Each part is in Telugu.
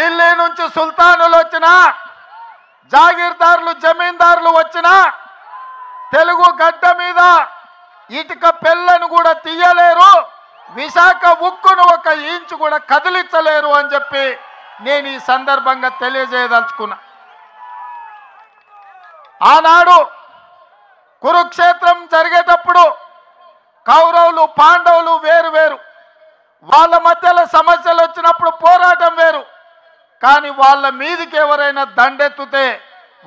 ఢిల్లీ నుంచి సుల్తానులు వచ్చినా, జాగీర్దారులు జమీందారులు వచ్చినా తెలుగు గడ్డ మీద ఇటుక పెళ్ళను కూడా తీయలేరు, విశాఖ ఉక్కును ఒక ఇంచు కూడా కదిలించలేరు అని చెప్పి నేను ఈ సందర్భంగా తెలియజేయదలుచుకున్నా. ఆనాడు కురుక్షేత్రం జరిగేటప్పుడు కౌరవులు పాండవులు వేరు వేరు, వాళ్ళ మధ్యలో సమస్యలు వచ్చినప్పుడు పోరాటం వేరు. కానీ వాళ్ళ మీదికి ఎవరైనా దండెత్తుతే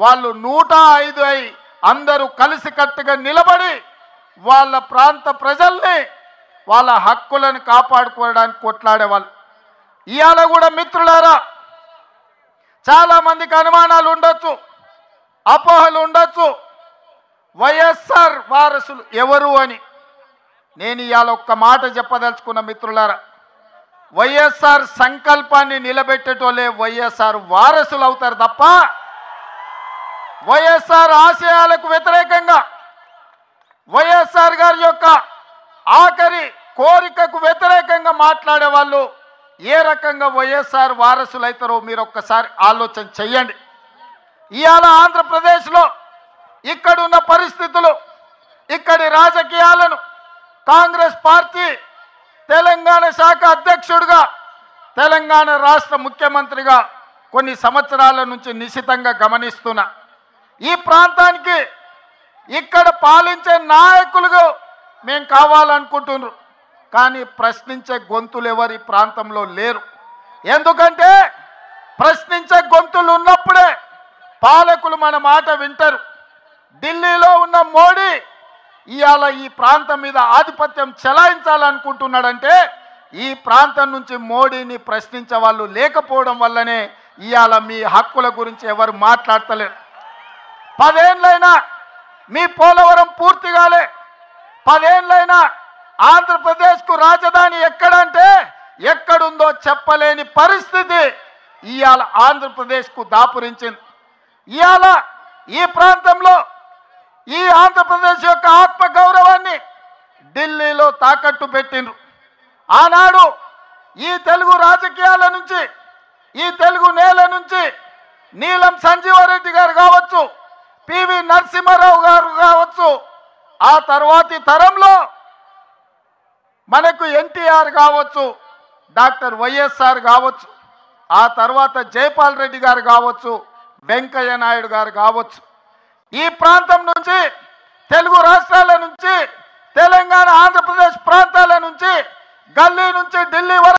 వాళ్ళు 105 అయి అందరూ కలిసికట్టుగా నిలబడి వాళ్ళ ప్రాంత ప్రజల్ని వాళ్ళ హక్కులను కాపాడుకోవడానికి కొట్లాడేవాళ్ళు. ఇవాళ కూడా మిత్రులారా, చాలామందికి అనుమానాలు ఉండొచ్చు, అపోహలు ఉండొచ్చు, వైఎస్ఆర్ వారసులు ఎవరు అని. నేను ఇవాళ ఒక్క మాట చెప్పదలుచుకున్న మిత్రులారా, వైఎస్ఆర్ సంకల్పాన్ని నిలబెట్టేటోళ్ళే వైఎస్ఆర్ వారసులు అవుతారు తప్ప వైఎస్ఆర్ ఆశయాలకు వ్యతిరేకంగా, వైఎస్ఆర్ గారి యొక్క ఆఖరి కోరికకు వ్యతిరేకంగా మాట్లాడే వాళ్ళు ఏ రకంగా వైఎస్ఆర్ వారసులు అవుతారో మీరు ఒక్కసారి ఆలోచన చెయ్యండి. ఇవాళ ఆంధ్రప్రదేశ్లో ఇక్కడున్న పరిస్థితులు, ఇక్కడి రాజకీయాలను కాంగ్రెస్ పార్టీ తెలంగాణ శాఖ అధ్యక్షుడిగా, తెలంగాణ రాష్ట్ర ముఖ్యమంత్రిగా కొన్ని సంవత్సరాల నుంచి నిశితంగా గమనిస్తున్నా. ఈ ప్రాంతానికి ఇక్కడ పాలించే నాయకులుగా మేము కావాలనుకుంటున్నారు, కానీ ప్రశ్నించే గొంతులు ఎవరి ప్రాంతంలో లేరు. ఎందుకంటే ప్రశ్నించే గొంతులు ఉన్నప్పుడే పాలకులు మన మాట వింటారు. ఢిల్లీలో ఉన్న మోడీ ఇవాళ ఈ ప్రాంతం మీద ఆధిపత్యం చెలాయించాలనుకుంటున్నాడంటే ఈ ప్రాంతం నుంచి మోడీని ప్రశ్నించే వాళ్ళు లేకపోవడం వల్లనే ఇవాళ మీ హక్కుల గురించి ఎవరు మాట్లాడతలేరు. 10 ఏళ్ళైనా మీ పోలవరం పూర్తి కాలే, 10 ఏళ్ళైనా ఆంధ్రప్రదేశ్కు రాజధాని ఎక్కడంటే ఎక్కడుందో చెప్పలేని పరిస్థితి ఇవాళ ఆంధ్రప్రదేశ్కు దాపురించింది. ఇవాళ ఈ ప్రాంతంలో ఈ ఆంధ్రప్రదేశ్ యొక్క ఆత్మగౌరవాన్ని ఢిల్లీలో తాకట్టు పెట్టిండ్రు. ఆనాడు ఈ తెలుగు రాజకీయాల నుంచి, ఈ తెలుగు నేల నుంచి నీలం సంజీవారెడ్డి గారు కావచ్చు, పివి నరసింహారావు గారు కావచ్చు, ఆ తర్వాతి తరంలో మనకు ఎన్టీఆర్ కావచ్చు, డాక్టర్ వైఎస్ఆర్ కావచ్చు, ఆ తర్వాత జైపాల్ రెడ్డి గారు కావచ్చు, వెంకయ్య నాయుడు గారు కావచ్చు, ఈ ప్రాంతం నుంచి తెలుగు రాష్ట్రాల నుంచి తెలంగాణ ఆంధ్రప్రదేశ్ ప్రాంతాల నుంచి గల్లీ నుంచి ఢిల్లీ వరకు